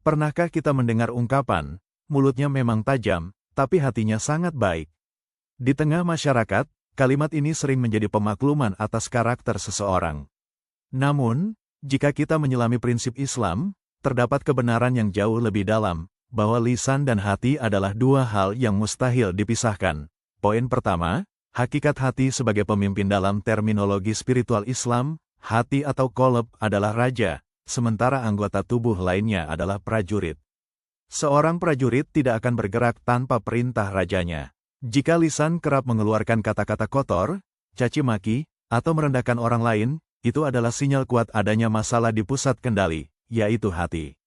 Pernahkah kita mendengar ungkapan, mulutnya memang tajam, tapi hatinya sangat baik? Di tengah masyarakat, kalimat ini sering menjadi pemakluman atas karakter seseorang. Namun, jika kita menyelami prinsip Islam, terdapat kebenaran yang jauh lebih dalam, bahwa lisan dan hati adalah dua hal yang mustahil dipisahkan. Poin pertama, hakikat hati sebagai pemimpin dalam terminologi spiritual Islam, hati atau qalb adalah raja, sementara anggota tubuh lainnya adalah prajurit. Seorang prajurit tidak akan bergerak tanpa perintah rajanya. Jika lisan kerap mengeluarkan kata-kata kotor, caci maki, atau merendahkan orang lain, itu adalah sinyal kuat adanya masalah di pusat kendali, yaitu hati.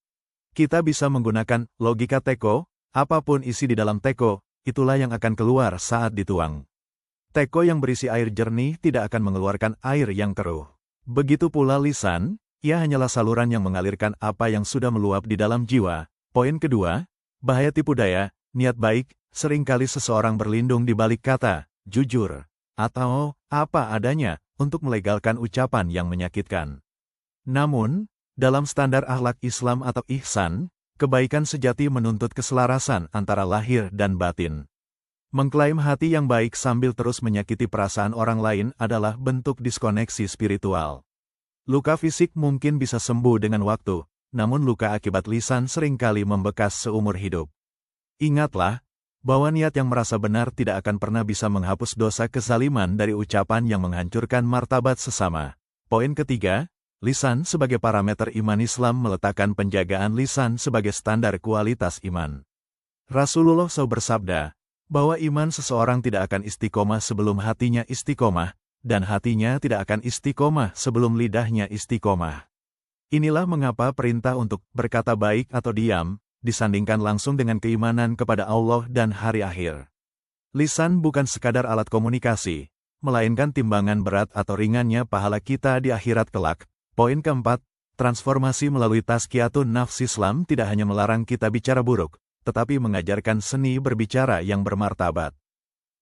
Kita bisa menggunakan logika teko, apapun isi di dalam teko, itulah yang akan keluar saat dituang. Teko yang berisi air jernih tidak akan mengeluarkan air yang keruh. Begitu pula lisan, ia hanyalah saluran yang mengalirkan apa yang sudah meluap di dalam jiwa. Poin kedua, bahaya tipu daya, niat baik, seringkali seseorang berlindung di balik kata, jujur, atau apa adanya, untuk melegalkan ucapan yang menyakitkan. Namun, dalam standar akhlak Islam atau ihsan, kebaikan sejati menuntut keselarasan antara lahir dan batin. Mengklaim hati yang baik sambil terus menyakiti perasaan orang lain adalah bentuk diskoneksi spiritual. Luka fisik mungkin bisa sembuh dengan waktu, namun luka akibat lisan seringkali membekas seumur hidup. Ingatlah, bahwa niat yang merasa benar tidak akan pernah bisa menghapus dosa kezaliman dari ucapan yang menghancurkan martabat sesama. Poin ketiga, lisan sebagai parameter iman Islam meletakkan penjagaan lisan sebagai standar kualitas iman. Rasulullah SAW bersabda, bahwa iman seseorang tidak akan istiqomah sebelum hatinya istiqomah, dan hatinya tidak akan istiqomah sebelum lidahnya istiqomah. Inilah mengapa perintah untuk berkata baik atau diam, disandingkan langsung dengan keimanan kepada Allah dan hari akhir. Lisan bukan sekadar alat komunikasi, melainkan timbangan berat atau ringannya pahala kita di akhirat kelak. Poin keempat, transformasi melalui tazkiyatun nafs. Islam tidak hanya melarang kita bicara buruk, tetapi mengajarkan seni berbicara yang bermartabat.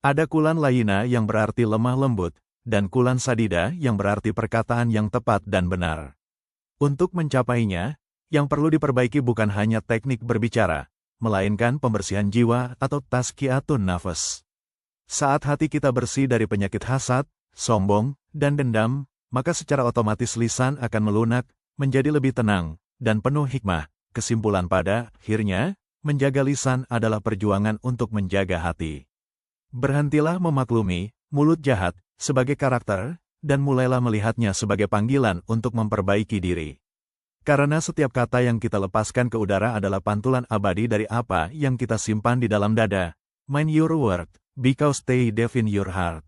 Ada kulan layina yang berarti lemah lembut, dan kulan sadida yang berarti perkataan yang tepat dan benar. Untuk mencapainya, yang perlu diperbaiki bukan hanya teknik berbicara, melainkan pembersihan jiwa atau tazkiyatun nafs. Saat hati kita bersih dari penyakit hasad, sombong, dan dendam, maka secara otomatis lisan akan melunak, menjadi lebih tenang, dan penuh hikmah. Kesimpulan pada akhirnya, menjaga lisan adalah perjuangan untuk menjaga hati. Berhentilah memaklumi mulut jahat sebagai karakter, dan mulailah melihatnya sebagai panggilan untuk memperbaiki diri. Karena setiap kata yang kita lepaskan ke udara adalah pantulan abadi dari apa yang kita simpan di dalam dada. Mind your word, because they define your heart.